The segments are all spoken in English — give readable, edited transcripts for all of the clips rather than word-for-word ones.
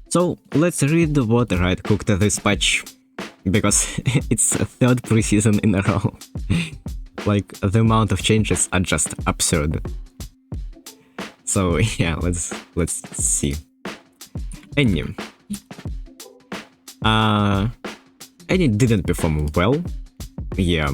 So let's read what Riot cooked this patch, because it's a third preseason in a row. Like, the amount of changes are just absurd. So yeah, let's see. Annie didn't perform well, yeah.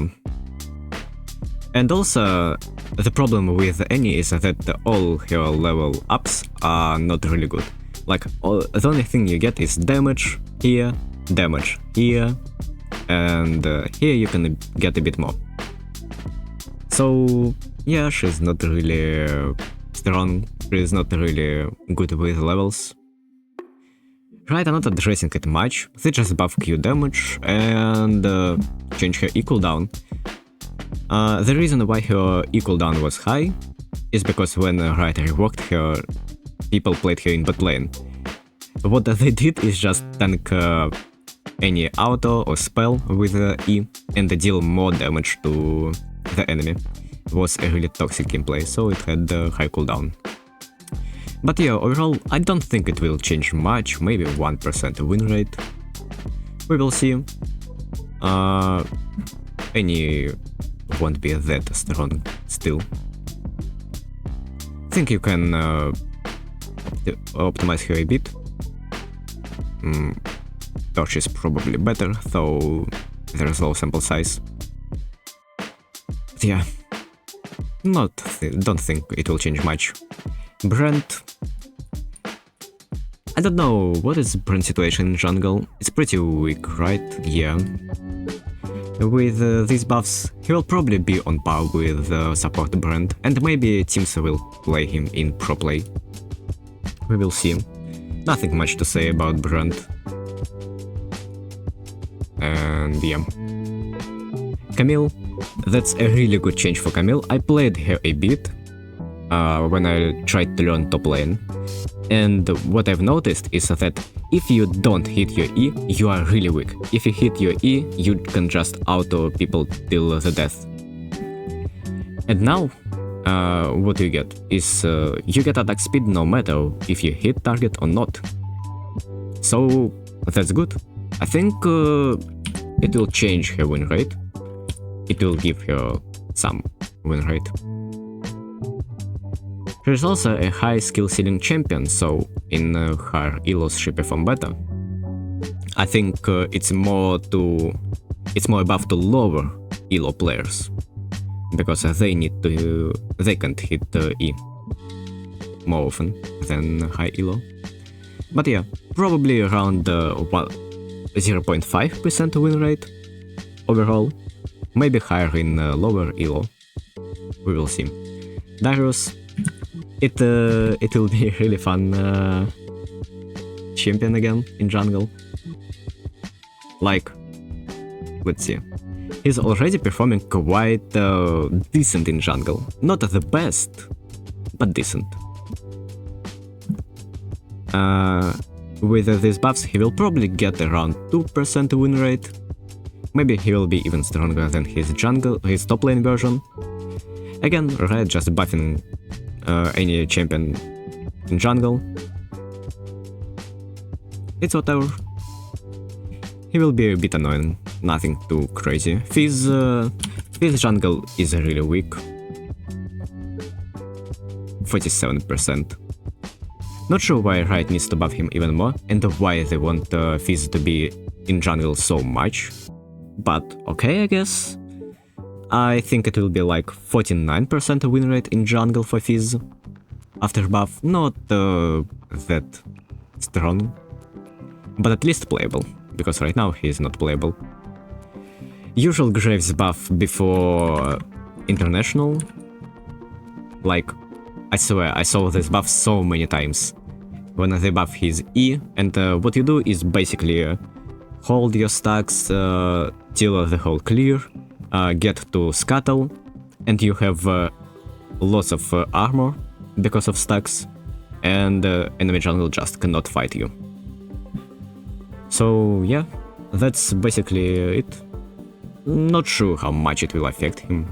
And also, the problem with Annie is that all her level ups are not really good. Like, the only thing you get is damage here, and here you can get a bit more. So yeah, she's not really strong, she's not really good with levels. Riot are not addressing it much, they just buff Q damage and change her E cooldown. The reason why her E cooldown was high is because when Riot reworked her, people played her in bot lane. What they did is just tank any auto or spell with E and deal more damage to the enemy. It was a really toxic gameplay, so it had a high cooldown. But yeah, overall, I don't think it will change much, maybe 1% win rate. We will see. Any won't be that strong still. I think you can optimize her a bit. Torch is probably better, though there's low sample size. But yeah, don't think it will change much. Brand, I don't know what is Brand situation in jungle. It's pretty weak, right? Yeah. With these buffs, he will probably be on par with support Brand, and maybe teams will play him in pro play. We will see. Nothing much to say about Brand. And yeah. Camille, that's a really good change for Camille. I played her a bit when I tried to learn top lane. And what I've noticed is that if you don't hit your E, you are really weak. If you hit your E, you can just auto people till the death. And now, what you get is you get attack speed no matter if you hit target or not. So that's good. I think it will change her win rate. It will give her some win rate. She's also a high skill ceiling champion, so in her elos she perform better. I think it's more above to lower elo players, because they can't hit E more often than high elo. But yeah, probably around 0.5% win rate overall, maybe higher in lower elo. We will see. Darius, it will be a really fun champion again in jungle. Like, let's see. He's already performing quite decent in jungle. Not the best, but decent. With these buffs, he will probably get around 2% win rate. Maybe he will be even stronger than his top lane version. Again, Riot just buffing any champion in jungle. It's whatever. He will be a bit annoying, nothing too crazy. Fizz jungle is really weak. 47%. Not sure why Riot needs to buff him even more, and why they want Fizz to be in jungle so much. But okay, I guess. I think it will be like 49% win rate in jungle for Fizz after buff, not that strong, but at least playable, because right now he is not playable. Usual Graves buff before International, like, I swear I saw this buff so many times, when they buff his E, and what you do is basically hold your stacks till the whole clear, get to Scuttle, and you have lots of armor because of stacks, and enemy jungle just cannot fight you. So yeah, that's basically it. Not sure how much it will affect him.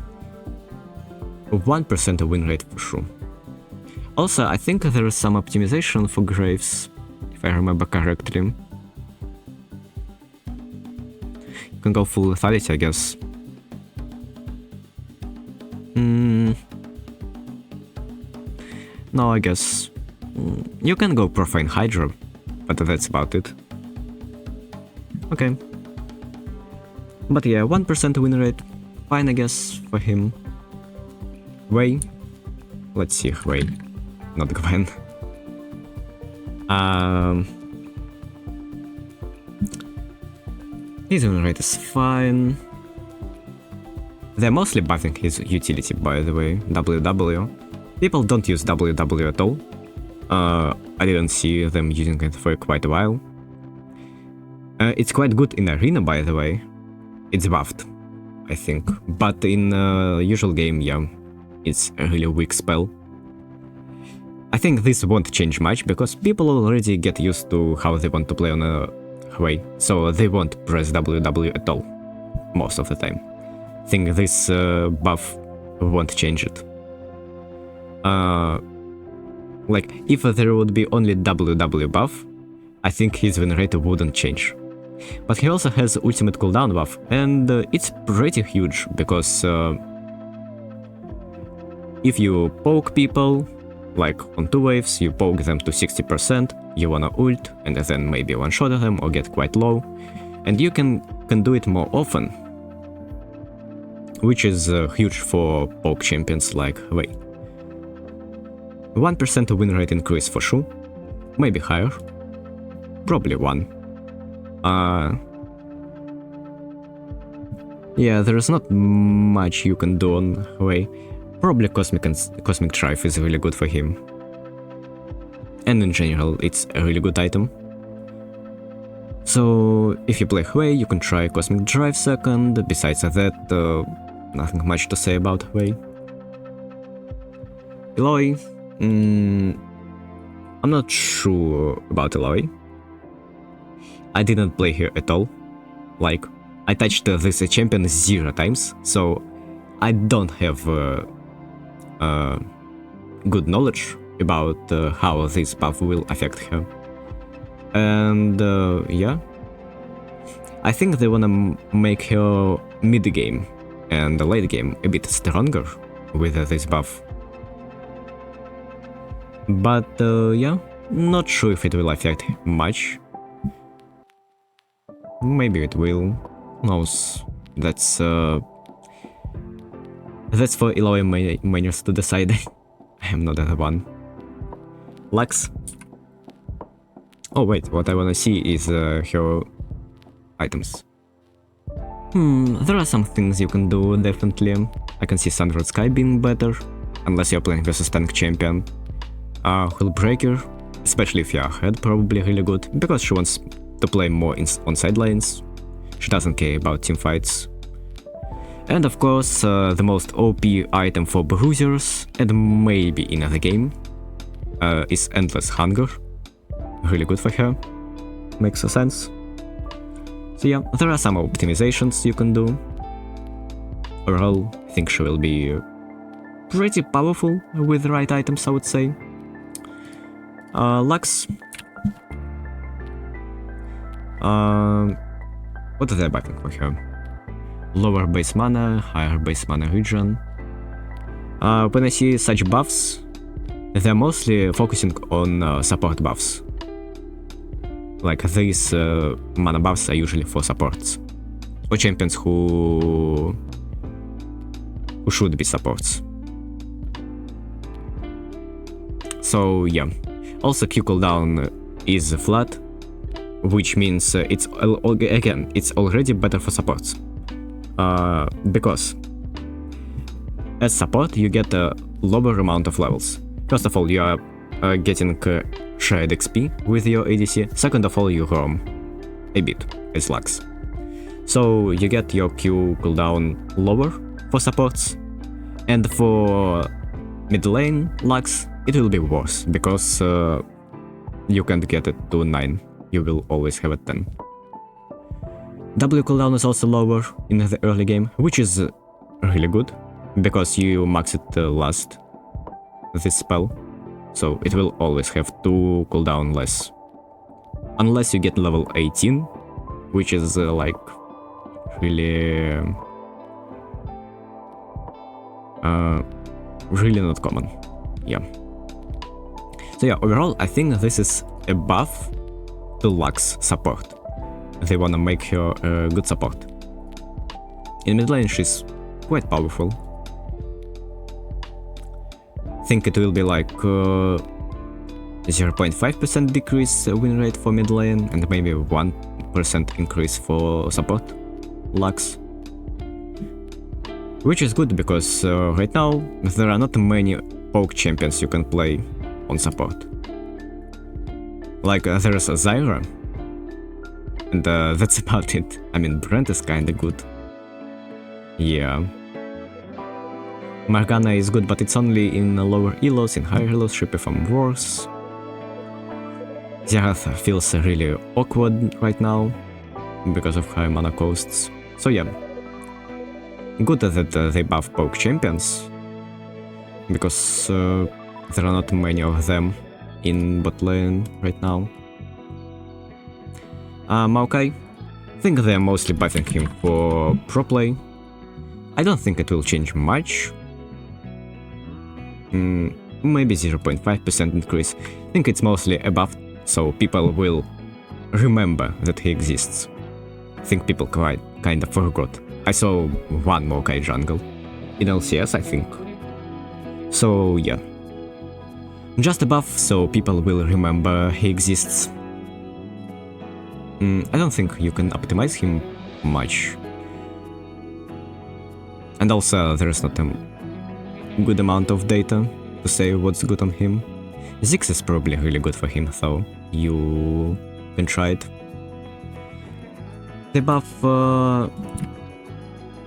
1% win rate for sure. Also, I think there is some optimization for Graves, if I remember correctly. You can go full lethality, I guess. No, I guess you can go Profane Hydra, but that's about it. Okay. But yeah, 1% win rate, fine I guess for him. Wei, let's see Wei, not Gwen. His win rate is fine. They're mostly buffing his utility, by the way, WW. People don't use WW at all. I didn't see them using it for quite a while. It's quite good in Arena, by the way. It's buffed, I think. But in usual game, yeah, it's a really weak spell. I think this won't change much, because people already get used to how they want to play on a Hwei, so they won't press WW at all, most of the time. I think this buff won't change it. Like, if there would be only WW buff, I think his win rate wouldn't change. But he also has ultimate cooldown buff, and it's pretty huge, because if you poke people, like on 2 waves, you poke them to 60%, you wanna ult, and then maybe one-shot them or get quite low, and you can do it more often, which is huge for poke champions like Wei. 1% win rate increase for sure, maybe higher, probably 1. Yeah, there's not much you can do on Hwei. Probably Cosmic Drive is really good for him. And in general, it's a really good item. So, if you play Hwei, you can try Cosmic Drive second. Besides that, nothing much to say about Hwei. Eloy, I'm not sure about Eloy. I didn't play here at all. Like, I touched this champion 0 times, so I don't have good knowledge about how this buff will affect her. And yeah, I think they wanna make her mid-game and late game a bit stronger with this buff. But yeah, not sure if it will affect much. Maybe it will. Who knows? That's for Eloy mainers to decide. I am not the one. Lux. Oh wait, what I wanna see is her items. There are some things you can do, definitely. I can see Sundered Sky being better, unless you're playing versus tank champion. Hullbreaker, especially if you're ahead, probably really good, because she wants to play more on side lanes. She doesn't care about team fights. And of course, the most OP item for bruisers, and maybe in the game, is Endless Hunger. Really good for her. Makes sense. So yeah, there are some optimizations you can do. Overall, I think she will be pretty powerful with the right items, I would say. Lux. What are they buffing for her? Lower base mana, higher base mana regen. When I see such buffs, they're mostly focusing on support buffs. Like these mana buffs are usually for supports, or champions who should be supports. So yeah, also Q cooldown is flat, which means it's already better for supports. Because as support you get a lower amount of levels. First of all, you are getting shared XP with your ADC. Second of all, you roam a bit as Lux. So you get your Q cooldown lower for supports, and for mid lane Lux it will be worse, because you can't get it to 9, you will always have it 10. W cooldown is also lower in the early game, which is really good, because you max it last this spell, so it will always have 2 cooldown less. unless you get level 18, which is like really really not common. Yeah. So yeah, overall I think this is above the Lux support. They wanna make her a good support. In mid lane she's quite powerful. Think it will be like 0.5% decrease win rate for mid lane and maybe 1% increase for support Lux. Which is good because right now there are not many poke champions you can play on support. Like there's a Zyra, and that's about it. I mean, Brent is kinda good. Yeah. Morgana is good, but it's only in lower elos. In higher elos she performs worse. Xerath feels really awkward right now because of high mana costs. So yeah, good that they buff poke champions, because there are not many of them in bot lane right now. Maokai, I think they're mostly buffing him for pro play. I don't think it will change much. Maybe 0.5% increase. I think it's mostly above, so people will remember that he exists. I think people kinda forgot. I saw one Maokai jungle in LCS, I think. So yeah, just above, so people will remember he exists. I don't think you can optimize him much. And also there's not a good amount of data to say what's good on him. Ziggs is probably really good for him, though. You can try it. They buff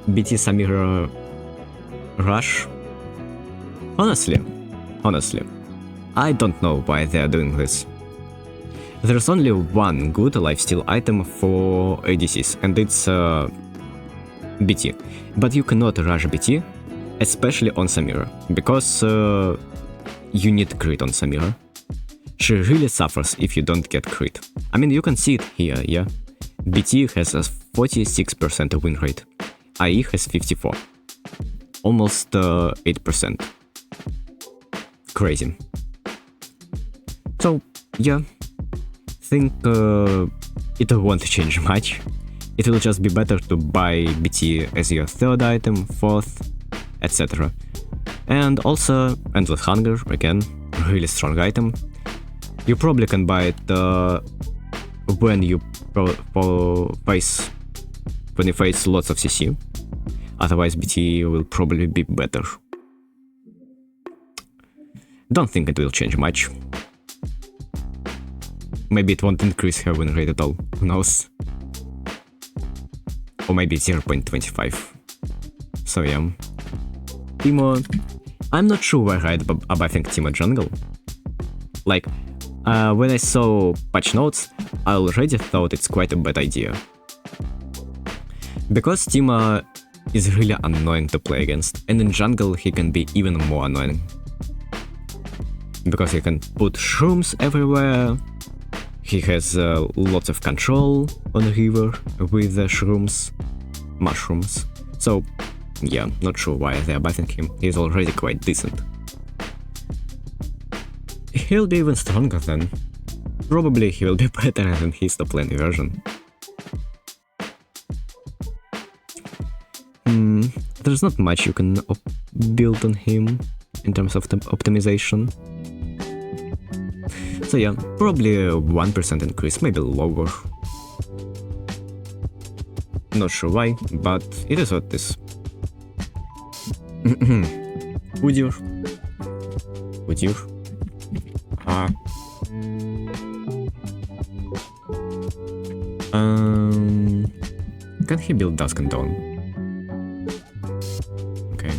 BT Samira Rush. Honestly, I don't know why they are doing this. There's only one good lifesteal item for ADCs, and it's BT. But you cannot rush BT, especially on Samira, because you need crit on Samira. She really suffers if you don't get crit. I mean, you can see it here, yeah? BT has a 46% win rate, IE has 54, almost 8%. Crazy. So, yeah, think it won't change much. It will just be better to buy BT as your third item, fourth, etc. And also, Endless Hunger, again, really strong item. You probably can buy it when you face lots of CC. Otherwise, BT will probably be better. Don't think it will change much. Maybe it won't increase her win rate at all, who knows? Or maybe 0.25. So yeah. Teemo, I'm not sure why Riot are buffing Teemo jungle. Like, when I saw patch notes, I already thought it's quite a bad idea. Because Teemo is really annoying to play against, and in jungle he can be even more annoying. Because he can put shrooms everywhere, he has lots of control on the river with the shrooms, mushrooms. So yeah, not sure why they are buffing him, he's already quite decent. He'll be even stronger then. Probably he will be better than his top lane version. There's not much you can build on him in terms of optimization. So yeah, probably a 1% increase, maybe lower. Not sure why, but it is what it is. Udyr. Can he build Dusk and Dawn? Okay.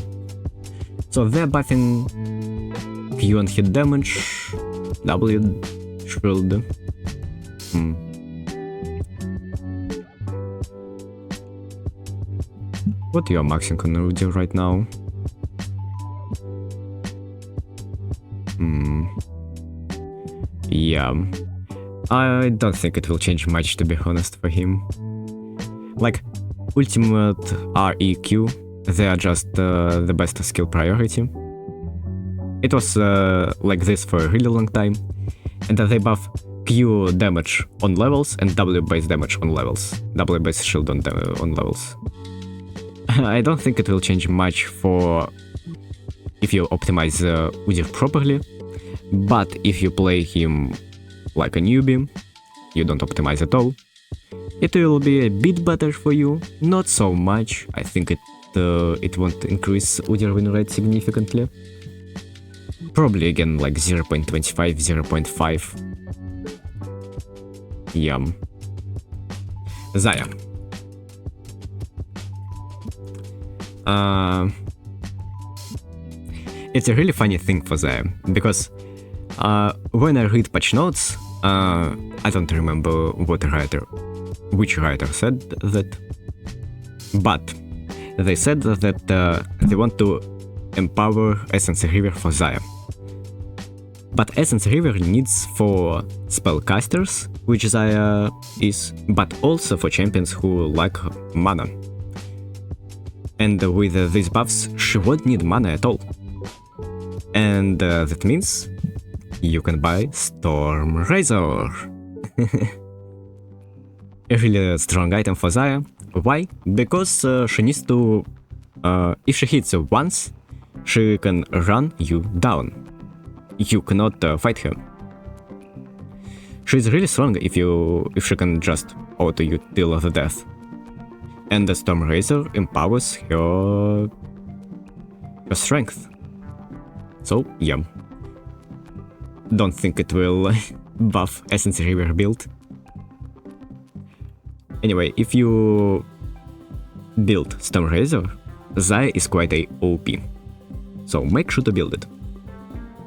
So they're buffing Q and hit damage, W shield. What you are maxing on Udyr right now? Yeah. I don't think it will change much, to be honest, for him. Like, ultimate REQ, they are just the best skill priority. It was like this for a really long time, and they buff Q damage on levels and W base damage on levels. W base shield on levels. I don't think it will change much for if you optimize Udyr properly, but if you play him like a newbie, you don't optimize at all, it will be a bit better for you, not so much. I think it won't increase Udyr win rate significantly. Probably again like 0.25, 0.5. Yum. Xayah. It's a really funny thing for Xayah, because when I read patch notes, I don't remember which writer said that, but they said that they want to empower Essence River for Xayah. But Essence River needs for spellcasters, which Xayah is, but also for champions who like mana. And with these buffs, she won't need mana at all. And that means you can buy Storm Razor. A really strong item for Xayah. Why? Because she needs to... if she hits once, she can run you down. You cannot fight her. She's really strong if she can just auto you till the death. And the Storm Razor empowers her strength. So, yeah. Don't think it will buff Essence River build. Anyway, if you build Storm Razor, Xayah is quite a OP. So make sure to build it.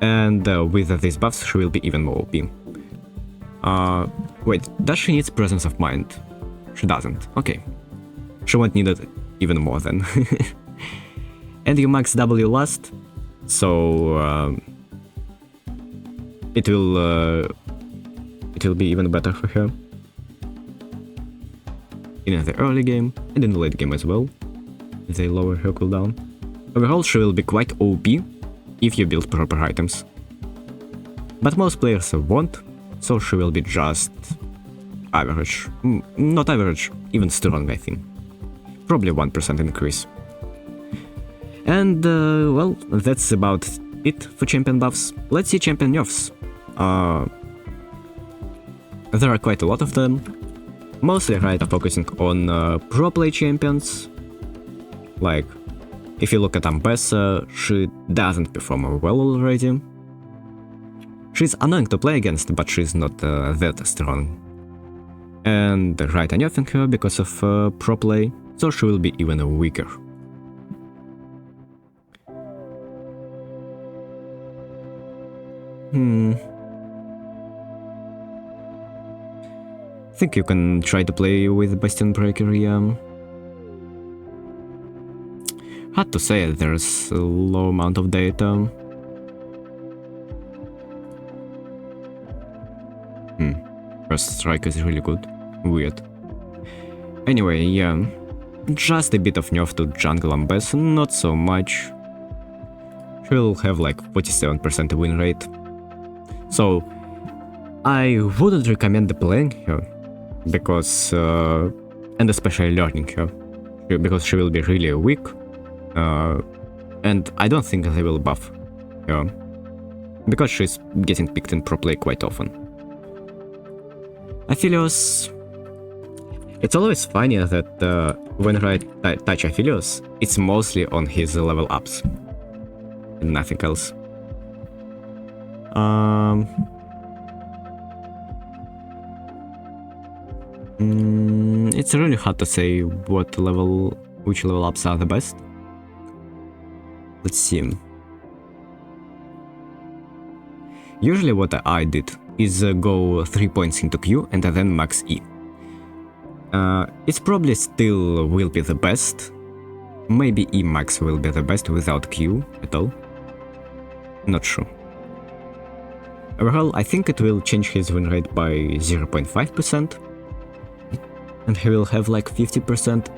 And with these buffs, she will be even more OP. Wait, does she need Presence of Mind? She doesn't. Okay. She won't need it even more then. And you max W last, so it will be even better for her. In the early game and in the late game as well. They lower her cooldown. Overall, she will be quite OP if you build proper items. But most players won't, so she will be just average. Not average, even strong, I think. Probably 1% increase. And, well, that's about it for champion buffs. Let's see champion nerfs. There are quite a lot of them. Mostly Riot are focusing on pro play champions. Like, if you look at Armasot, she doesn't perform well already. She's annoying to play against, but she's not that strong. And Riot are nerfing her because of pro play, so she will be even weaker. Think you can try to play with Bastion Breaker, yeah. Hard to say, there's a low amount of data. First strike is really good. Weird. Anyway, yeah. Just a bit of nerf to jungle Armasot, not so much. She'll have like 47% win rate. So, I wouldn't recommend playing her. Because, and especially learning her. Because she will be really weak. And I don't think they will buff her. Because she's getting picked in pro play quite often. Aphelios... It's always funny that when Riot touch Aphelios, it's mostly on his level ups. And nothing else. It's really hard to say which level ups are the best. Let's see. Usually what I did is go 3 points into Q and then max E. It probably still will be the best. Maybe E max will be the best without Q at all. Not sure. Overall, I think it will change his win rate by 0.5%, and he will have like 50%.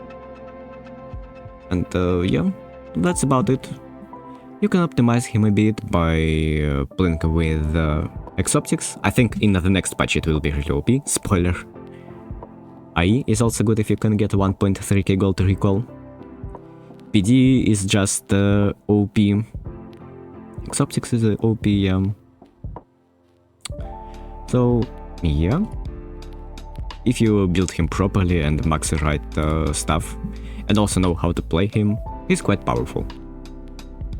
And yeah, that's about it. You can optimize him a bit by playing with Exoptics. I think in the next patch it will be really OP. Spoiler. IE is also good if you can get 1.3k gold to recall. PD is just OP. Exoptics is OP, yeah. So, yeah. If you build him properly and max the right stuff, and also know how to play him, he's quite powerful.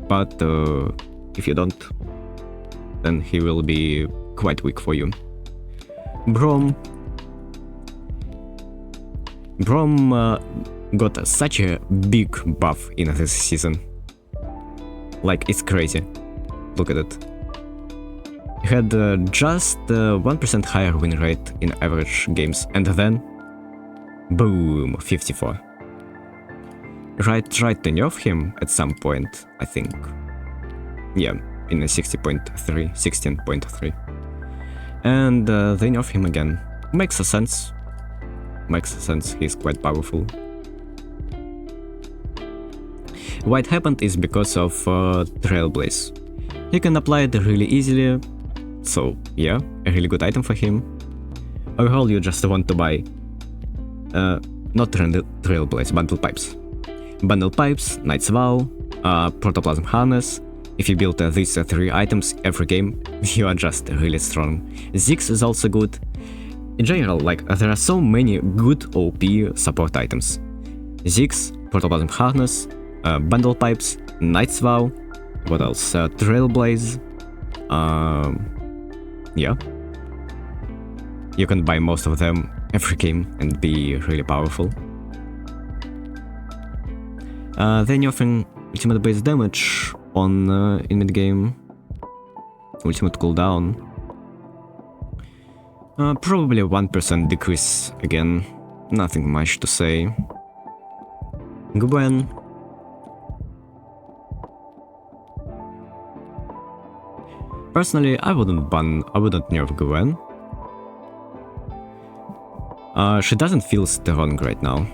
But if you don't, then he will be quite weak for you. Braum got such a big buff in this season. Like, it's crazy. Look at it. He had just 1% higher win rate in average games, and then boom, 54. Riot tried to nerf him at some point, I think. Yeah, in a 16.3. And they nerf him again. Makes sense. He's quite powerful. Why it happened is because of Trailblaze. You can apply it really easily, so yeah, a really good item for him. Overall, you just want to buy not Trailblaze, Bundle Pipes. Bundle Pipes, Knight's Vow, Protoplasm Harness. If you build these 3 items every game, you are just really strong. Ziggs is also good. In general, like, there are so many good OP support items. Ziggs, Protoplasm Harness, Bundle Pipes, Knight's Vow, what else? Trailblaze. Yeah. You can buy most of them every game and be really powerful. Then offering ultimate base damage on in mid game, ultimate cooldown. Probably a 1% decrease again. Nothing much to say. Gwen. Personally, I wouldn't nerf Gwen. She doesn't feel strong right now.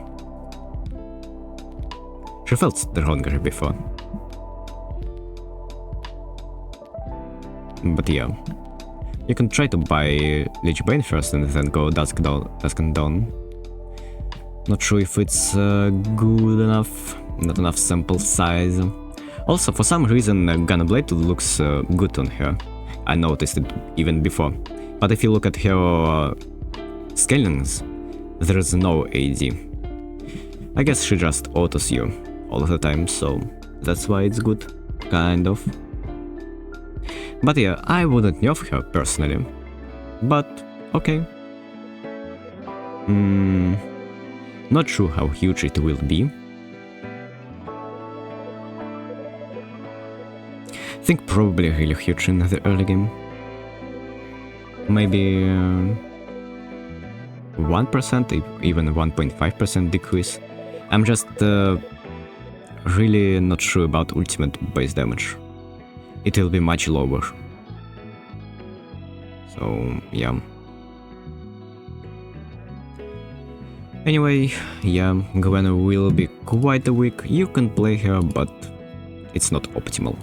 She felt stronger before. But yeah. You can try to buy Lich Bane first and then go Dusk and Dawn. Not sure if it's good enough, not enough sample size. Also, for some reason, Gunblade looks good on her. I noticed it even before. But if you look at her scalings, there's no AD. I guess she just autos you all the time, so that's why it's good, kind of. But yeah, I wouldn't nerf her personally. But okay. Not sure how huge it will be. I think probably really huge in the early game. Maybe 1%, even 1.5% decrease. I'm just really not sure about ultimate base damage. It will be much lower. So, yeah. Anyway, yeah, Gwen will be quite weak. You can play her, but it's not optimal.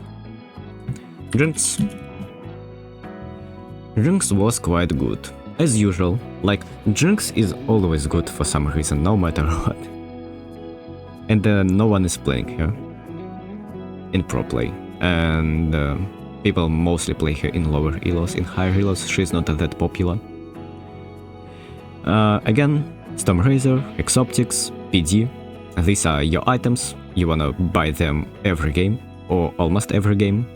Jinx. Jinx was quite good. As usual, like, Jinx is always good for some reason, no matter what. And no one is playing her in pro play. And people mostly play her in lower elos. In higher elos, she's not that popular. Again, Stormrazor, Exoptics, PD. These are your items. You wanna buy them every game, or almost every game.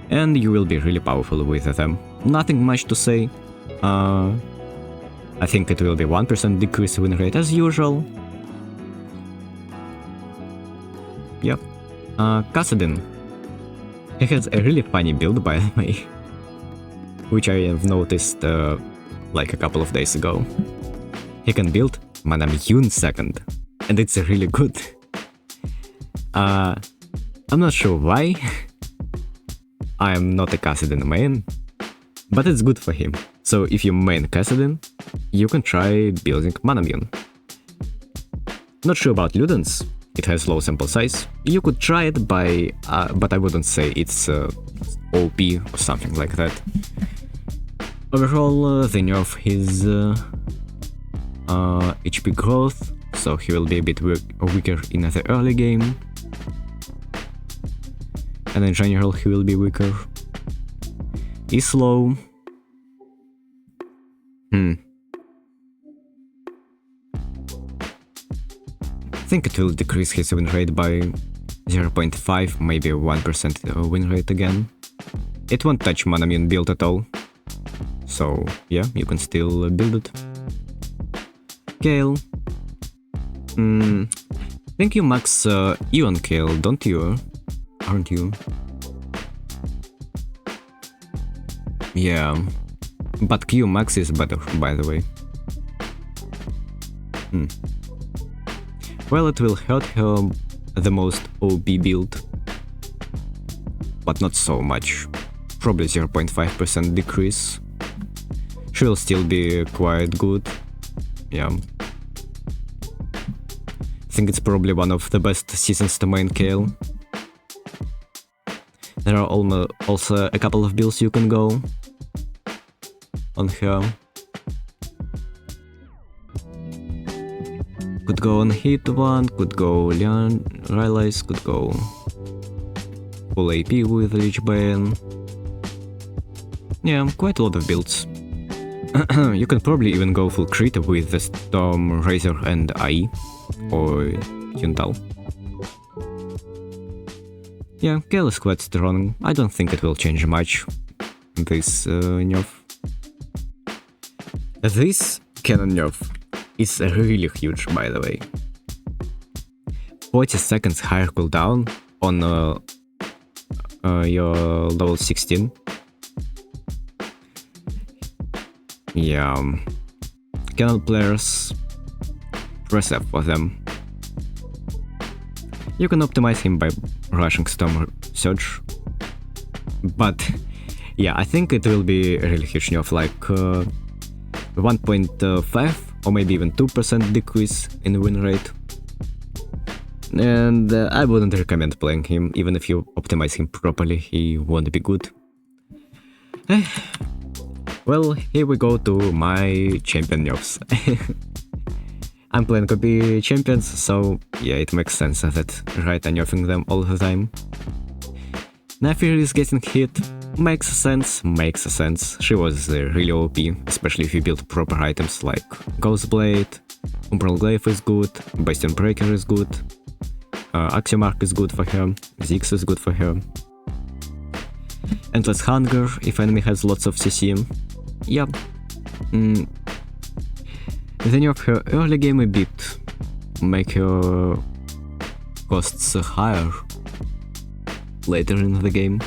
And you will be really powerful with them. Nothing much to say. I think it will be 1% decrease win rate as usual. Yep. Kassadin. He has a really funny build, by the way, which I have noticed like a couple of days ago. He can build Madame Yun second, and it's really good. I'm not sure why. I am not a Kassadin main, but it's good for him. So if you main Kassadin, you can try building Manamune. Not sure about Ludens, it has low sample size. You could try it by, but I wouldn't say it's OP or something like that. Overall, they nerf his HP growth, so he will be a bit weaker in the early game. And in general, he will be weaker. He's slow. I think it will decrease his win rate by 0.5, maybe 1% win rate again. It won't touch Manamune build at all. So yeah, you can still build it. Kale. I think you max E on Kale, don't you? Aren't you? Yeah. But Q max is better, by the way. Well, it will hurt her the most OP build, but not so much. Probably 0.5% decrease. She will still be quite good. Yeah. I think it's probably one of the best seasons to main Kale. There are also a couple of builds you can go on her. Could go on hit one, could go Realize, could go full AP with Lich Bane. Yeah, quite a lot of builds. You can probably even go full crit with the Storm, Razor and AI, or Yuntal. Yeah, Kale is quite strong. I don't think it will change much, this nerf. This cannon nerf is really huge, by the way. 40 seconds higher cooldown on your level 16. Yeah, cannon players, press F for them. You can optimize him by rushing Storm Surge, but yeah, I think it will be a really huge nerf, like 1.5 or maybe even 2% decrease in win rate. And I wouldn't recommend playing him, even if you optimize him properly, he won't be good. Well, here we go to my champion nerfs. I'm playing copy champions, so yeah, it makes sense that Riot are nerfing them all the time. Naafiri is getting hit, makes sense. She was really OP, especially if you build proper items like Ghostblade, Umbral Glaive is good, Bastion Breaker is good, Axiomark is good for her, Ziggs is good for her. Endless Hunger, if enemy has lots of CC. Yeah. The nerf her early game a bit, make her costs higher later in the game.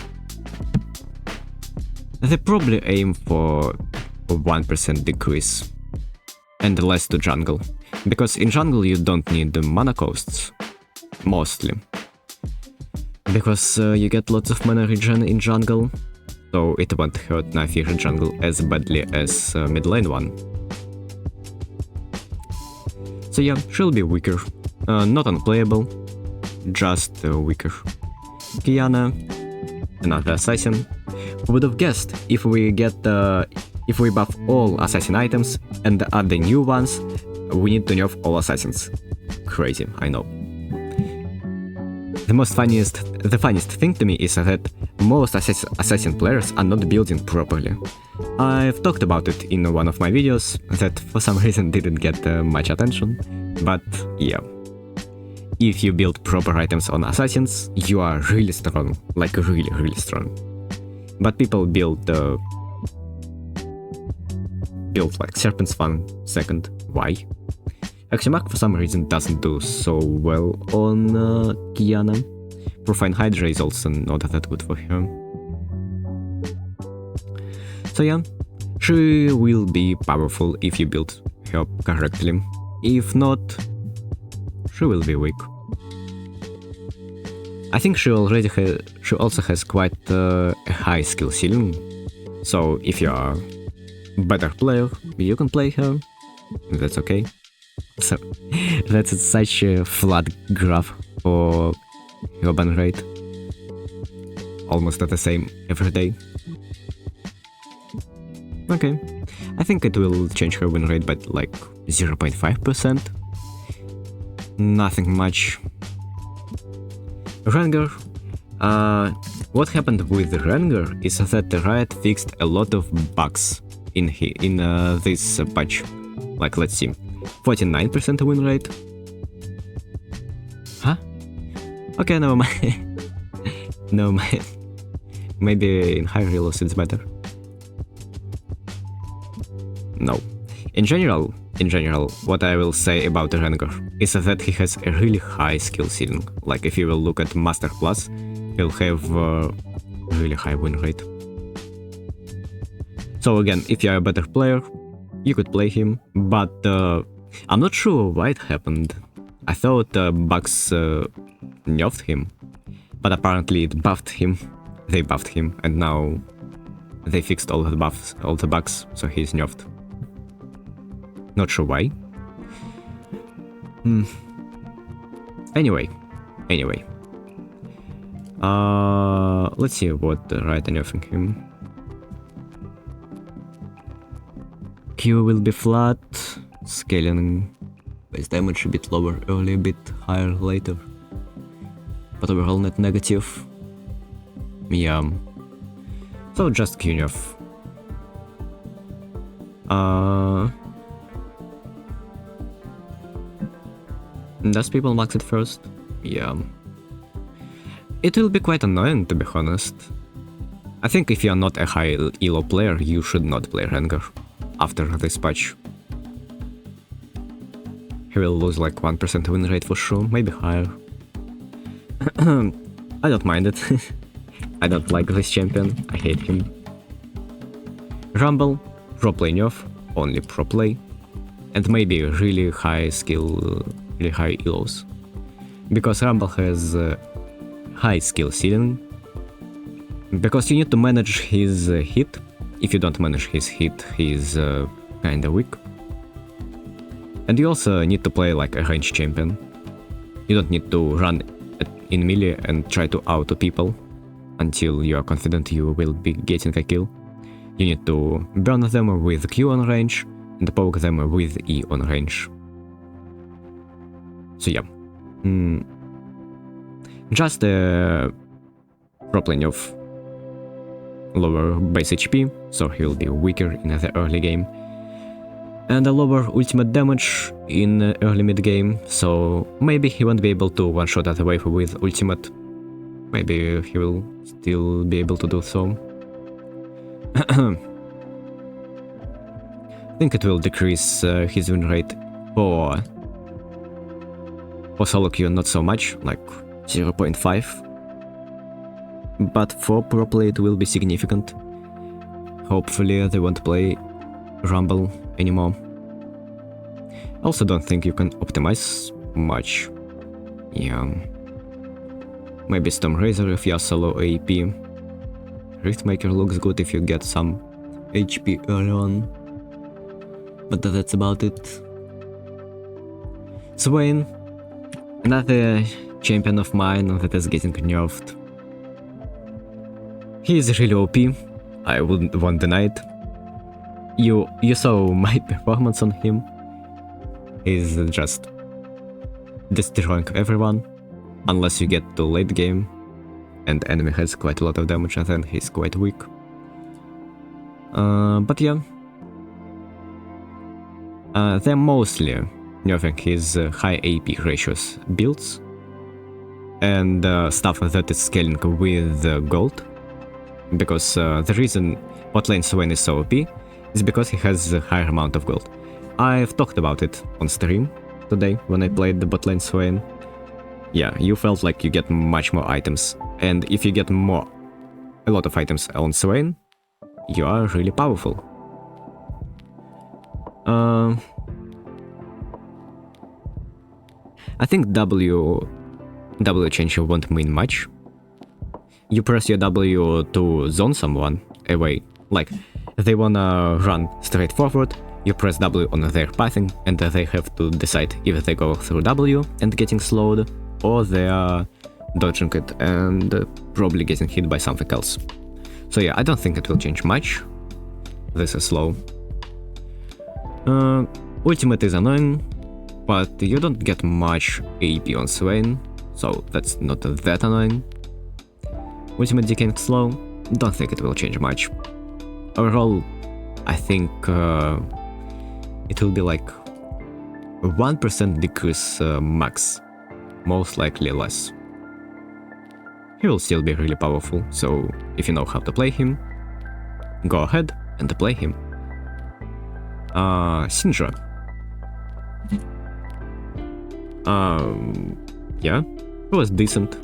They probably aim for a 1% decrease and less to jungle, because in jungle you don't need the mana costs, mostly. Because you get lots of mana regen in jungle, so it won't hurt Naafiri jungle as badly as mid lane one. So yeah, she'll be weaker, not unplayable, just weaker. Kiana, another assassin. Who would have guessed if we buff all assassin items and add the new ones, we need to nerf all assassins. Crazy, I know. The funniest thing to me is that most assassin players are not building properly. I've talked about it in one of my videos that for some reason didn't get much attention, but yeah. If you build proper items on assassins, you are really strong, like really strong. But people build like Serpent's Fang second. Why? Axiomark for some reason doesn't do so well on Kiana. Profane Hydra is also not that good for her. So yeah, she will be powerful if you build her correctly. If not, she will be weak. I think she also has quite a high skill ceiling, So if you are a better player, you can play her, that's okay. So that's such a flat graph for your ban rate. Almost at the same every day. Okay, I think it will change her win rate by like 0.5%. Nothing much. Ranger. What happened with Ranger is that Riot fixed a lot of bugs in this patch. Like, let's see, 49% win rate. Huh? Okay, never mind. No mind. Maybe in higher relos it's better. No. In general, what I will say about Ranger is that he has a really high skill ceiling. Like if you will look at Master Plus, he'll have a really high win rate. So again, if you are a better player, you could play him, but I'm not sure why it happened. I thought bugs nerfed him, but apparently it buffed him. They buffed him, and now they fixed all the bugs, so he's nerfed. Not sure why. Anyway. Let's see what Riot are nerfing him. Q will be flat, scaling base damage a bit lower early, a bit higher later. But overall net negative. Yeah. So just Q nerf. Does people max it first? Yeah. It will be quite annoying, to be honest. I think if you are not a high elo player, you should not play Ranger after this patch. He will lose like 1% win rate for sure, maybe higher. I don't mind it. I don't like this champion, I hate him. Rumble, pro play nerf, only pro play. And maybe really high skill, really high elos. Because Rumble has high skill ceiling. Because you need to manage his hit. If you don't manage his hit, he's kinda weak. And you also need to play like a ranged champion. You don't need to run in melee and try to auto people until you are confident you will be getting a kill. You need to burn them with Q on range and poke them with E on range. So yeah. Just a pro play nerf. Lower base HP, so he will be weaker in the early game. And a lower ultimate damage in early mid game, so maybe he won't be able to one-shot at the wave with ultimate. Maybe he will still be able to do so. I think it will decrease his win rate for solo queue not so much, like 0.5. But for pro play it will be significant. Hopefully they won't play Rumble anymore. Also don't think you can optimize much. Yeah. Maybe Stormrazor if you are solo AP. Riftmaker looks good if you get some HP early on. But that's about it. Swain. Another champion of mine that is getting nerfed. He is really OP, I won't deny it. You saw my performance on him. He's just destroying everyone, unless you get to late game, and enemy has quite a lot of damage and then he's quite weak. But yeah. They're mostly nerfing his high AP ratios builds, and stuff that is scaling with gold. Because the reason botlane Swain is so OP is because he has a higher amount of gold. I've talked about it on stream today when I played the botlane Swain. Yeah, you felt like you get much more items, and if you get a lot of items on Swain, you are really powerful. I think W change won't mean much. You press your W to zone someone away, Like, they wanna run straight forward, you press W on their pathing, and they have to decide if they go through W and getting slowed, or they are dodging it and probably getting hit by something else. So yeah, I don't think it will change much. This is slow. Ultimate is annoying, but you don't get much AP on Swain, so that's not that annoying. Ultimate decaying slow, don't think it will change much. Overall, I think it will be like 1% decrease max, most likely less. He will still be really powerful, so if you know how to play him, go ahead and play him. Syndra. Yeah, it was decent.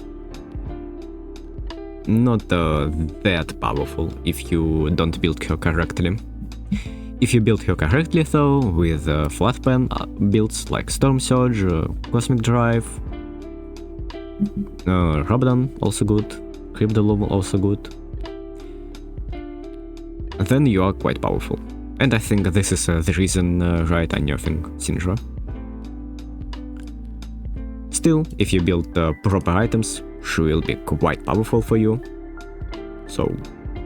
Not that powerful if you don't build her correctly. If you build her correctly though, with flat pan builds like Storm Surge, Cosmic Drive, Rabadon also good, Cryptolum also good, then you are quite powerful. And I think this is the reason Riot are nerfing Syndra. Still, if you build proper items, she will be quite powerful for you. So,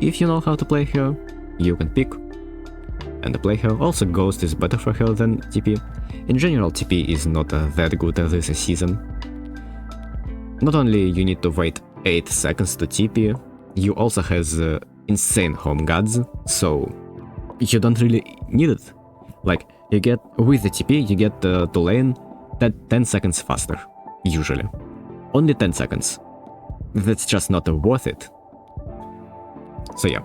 if you know how to play her, you can pick and play her. Also, Ghost is better for her than TP. In general, TP is not that good this season. Not only you need to wait 8 seconds to TP, you also has insane home guards, so you don't really need it. Like, you get, with the TP, you get to lane that 10 seconds faster, usually. Only 10 seconds. That's just not worth it. So yeah.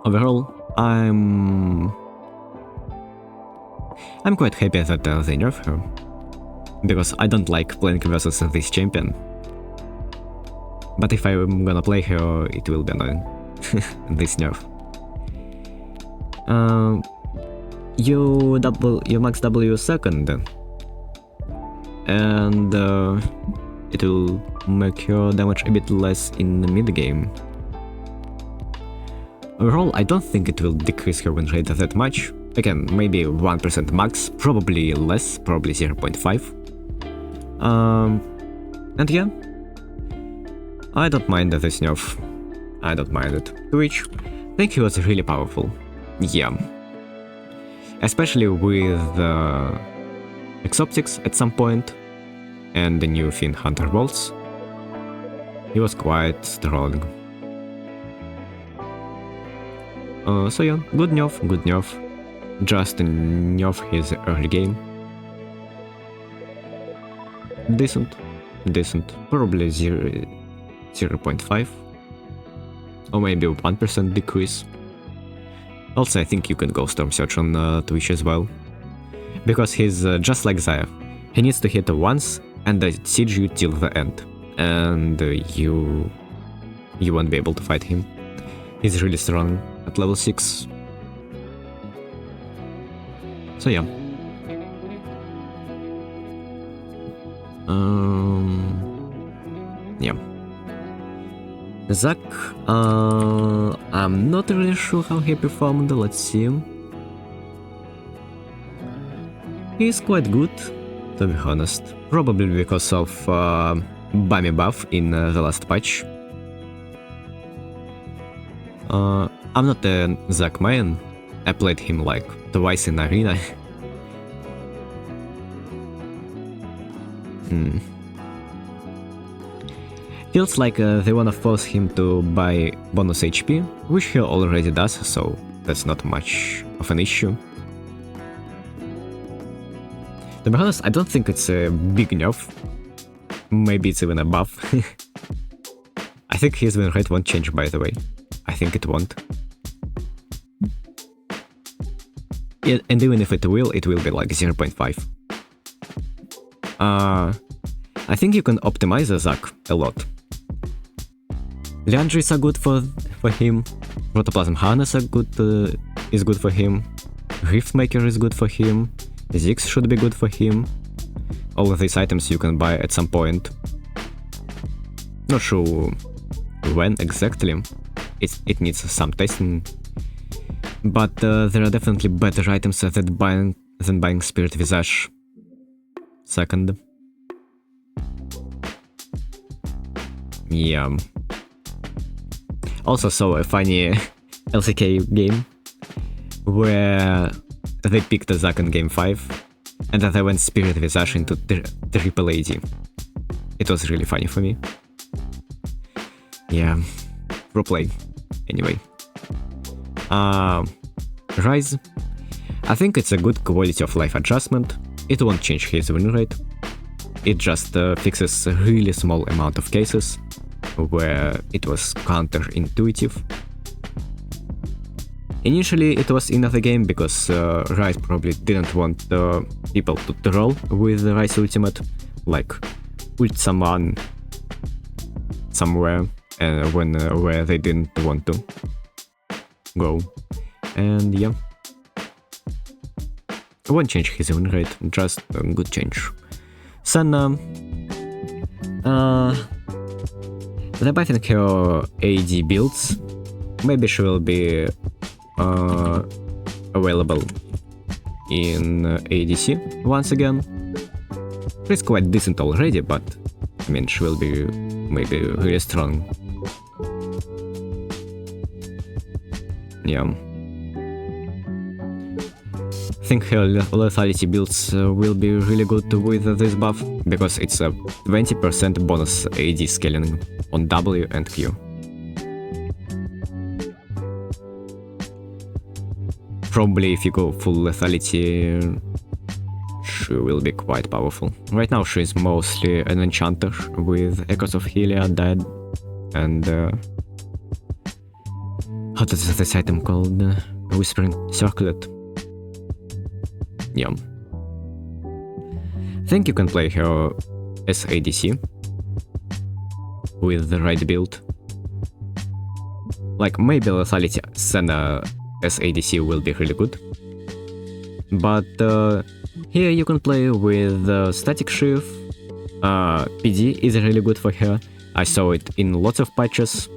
Overall, I'm quite happy that they nerf her, because I don't like playing versus this champion. But if I'm gonna play her, it will be annoying. This nerf. You max W second, and it will make your damage a bit less in the mid game. Overall, I don't think it will decrease her win rate that much. Again, maybe 1% max, probably less, probably 0.5. And yeah, I don't mind this nerf. I don't mind it. Twitch, I think he was really powerful. Yeah. Especially with Exoptics at some point, and the new Fiend Hunter Bolts. He was quite strong. So yeah, good nerf, good nerf. Just nerf his early game. Decent, decent. Probably 0.5. Or maybe 1% decrease. Also, I think you can go Storm Surge on Twitch as well. Because he's just like Xayah. He needs to hit once and siege you till the end. And you won't be able to fight him. He's really strong at level 6. So yeah. Yeah. Zac, I'm not really sure how he performed, let's see. He's quite good, to be honest. Probably because of Bummy buff in the last patch. I'm not a Zac main. I played him like twice in arena. Feels like they wanna force him to buy bonus HP, which he already does, so that's not much of an issue. To be honest, I don't think it's a big nerf. Maybe it's even a buff. I think his win rate won't change, by the way. I think it won't. Yeah, and even if it will be like 0.5. I think you can optimize the Zac a lot. Leandries are good for him. Protoplasm Harness is good for him. Riftmaker is good for him. Ziggs should be good for him. All of these items you can buy at some point. Not sure when exactly, it needs some testing. But there are definitely better items than buying Spirit Visage second. Yeah. Also saw a funny LCK game where they picked a Zac in game 5 and then they went Spirit Visage into triple AD. It was really funny for me. Yeah, pro play. Anyway. Rise. I think it's a good quality of life adjustment. It won't change his win rate. It just fixes a really small amount of cases where it was counterintuitive. Initially it was in the game because Riot probably didn't want people to troll with the Rise ultimate, like ult someone somewhere where they didn't want to go. And yeah, won't change his win rate, just a good change. Senna, they're buffing her AD builds. Maybe she will be available in ADC once again. She's quite decent already, but I mean she will be maybe really strong. Yeah. I think her lethality builds will be really good with this buff, because it's a 20% bonus AD scaling on W and Q. Probably if you go full lethality, she will be quite powerful. Right now she is mostly an enchanter with Echoes of Helia, Dead, and what is this item called? Whispering Circlet. Yeah. I think you can play her as ADC with the right build. Like maybe lethality Senna as ADC will be really good. But here you can play with Static Shift. PD is really good for her. I saw it in lots of patches.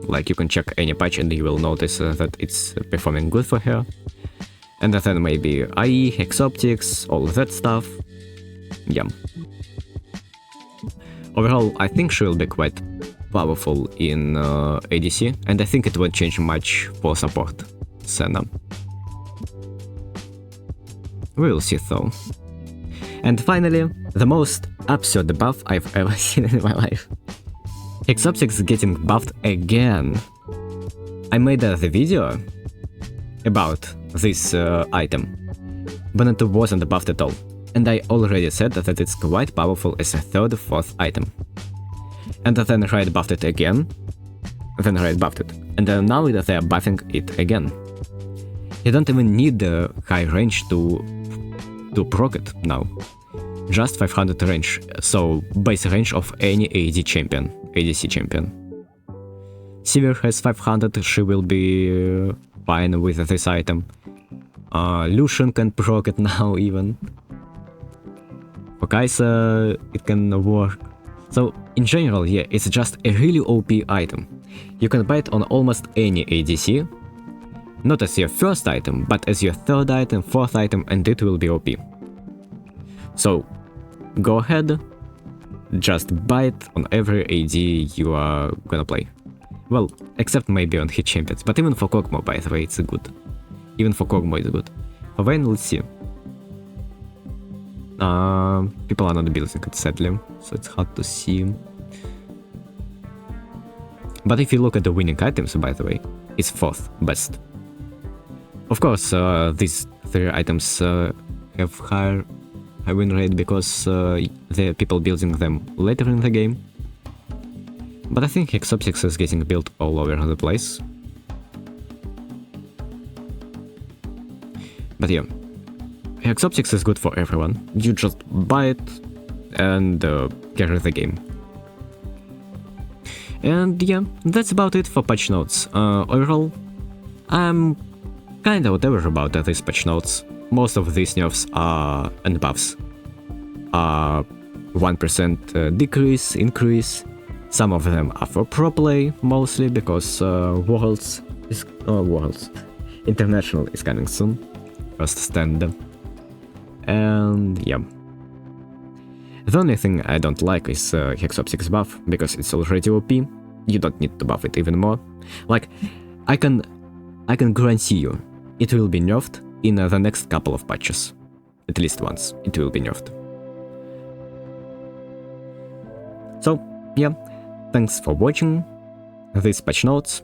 Like you can check any patch and you will notice that it's performing good for her. And then maybe IE, Hex Optics, all that stuff. Yeah. Overall, I think she will be quite powerful in ADC, and I think it won't change much for support Senna. We will see though. And finally, the most absurd buff I've ever seen in my life. Hex Optics getting buffed again. I made the video about this item, but it wasn't buffed at all, and I already said that it's quite powerful as a third or fourth item. And then Riot buffed it again, then Riot buffed it, and now they are buffing it again. You don't even need the high range to proc it now. Just 500 range, so base range of any AD champion, ADC champion. Sivir has 500, she will be fine with this item. Lucian can proc it now even. For Kai'Sa it can work. So in general, yeah, it's just a really OP item. You can buy it on almost any ADC. Not as your first item, but as your third item, fourth item, and it will be OP. So go ahead, just buy it on every AD you are gonna play. Well, except maybe on hit champions, but even for Kog'Maw, by the way, it's good. Even for Kog'Maw it's good. For Vayne, let's see. People are not building it, sadly, so it's hard to see. But if you look at the winning items, by the way, it's fourth best. Of course, these three items have high win rate because there are people building them later in the game. But I think Hex Optics is getting built all over the place. But yeah, Hex Optics is good for everyone. You just buy it and carry the game. And yeah, that's about it for patch notes. Overall, I'm kinda whatever about these patch notes. Most of these nerfs are and buffs are 1% decrease, increase, Some of them are for pro play, mostly because Worlds International is coming soon, first stand. And yeah. The only thing I don't like is Hexopsix buff, because it's already OP, you don't need to buff it even more. Like, I can guarantee you, it will be nerfed in the next couple of patches. At least once, it will be nerfed. So, yeah, thanks for watching these patch notes.